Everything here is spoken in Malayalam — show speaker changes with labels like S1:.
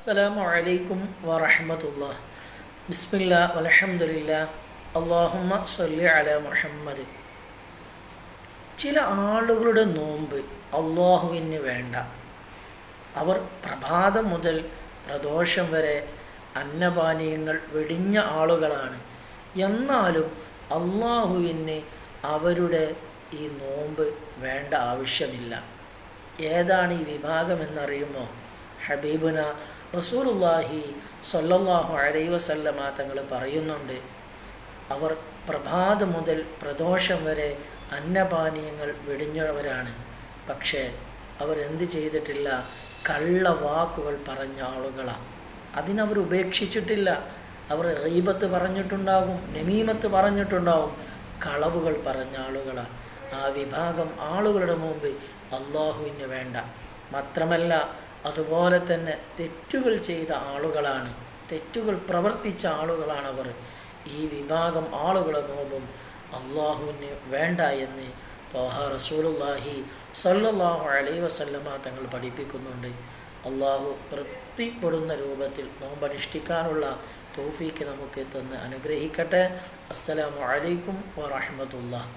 S1: അസ്സലാമു അലൈക്കും വറഹ്മത്തുള്ളാഹി. ബിസ്മില്ലാ വൽഹംദുലില്ലാ അല്ലാഹുമ്മ സ്വല്ലി അലാ മുഹമ്മദ്. ചില ആളുകളുടെ നോമ്പ് അള്ളാഹുവിന് വേണ്ട. അവർ പ്രഭാതം മുതൽ പ്രദോഷം വരെ അന്നപാനീയങ്ങൾ വെടിഞ്ഞ ആളുകളാണ്. എന്നാലും അള്ളാഹുവിന് അവരുടെ ഈ നോമ്പ് വേണ്ട ആവശ്യമില്ല. ഏതാണ് ഈ വിഭാഗം എന്നറിയുമോ? ഹബീബുന റസൂലുള്ളാഹി സ്വല്ലല്ലാഹു അലൈഹി വസല്ലമ തങ്ങൾ പറയുന്നുണ്ട്, അവർ പ്രഭാതം മുതൽ പ്രദോഷം വരെ അന്നപാനീയങ്ങൾ വെടിഞ്ഞവരാണ്. പക്ഷേ അവർ എന്ത് ചെയ്തിട്ടില്ല? കള്ള വാക്കുകൾ പറഞ്ഞ ആളുകളാണ്. അതിനവർ ഉപേക്ഷിച്ചിട്ടില്ല. അവർ ഗീബത്ത് പറഞ്ഞിട്ടുണ്ടാകും, നമീമത്ത് പറഞ്ഞിട്ടുണ്ടാകും, കളവുകൾ പറഞ്ഞ ആളുകളാണ്. ആ വിഭാഗം ആളുകളുടെ മുമ്പ് അള്ളാഹുവിന് വേണ്ട. മാത്രമല്ല അതുപോലെ തന്നെ തെറ്റുകൾ ചെയ്ത ആളുകളാണ്, തെറ്റുകൾ പ്രവർത്തിച്ച ആളുകളാണവർ. ഈ വിഭാഗം ആളുകളെ നോമ്പും അള്ളാഹുവിന് വേണ്ട എന്ന് ത്വാഹ റസൂലുള്ളാഹി സ്വല്ലല്ലാഹു അലൈഹി വസല്ലമ തങ്ങൾ പഠിപ്പിക്കുന്നുണ്ട്. അള്ളാഹു തൃപ്തിപ്പെടുന്ന രൂപത്തിൽ നോമ്പനുഷ്ഠിക്കാനുള്ള തൗഫീക്ക് നമുക്ക് തന്ന് അനുഗ്രഹിക്കട്ടെ. അസ്സലാമു അലൈക്കും വറഹ്മത്തുള്ളാഹി.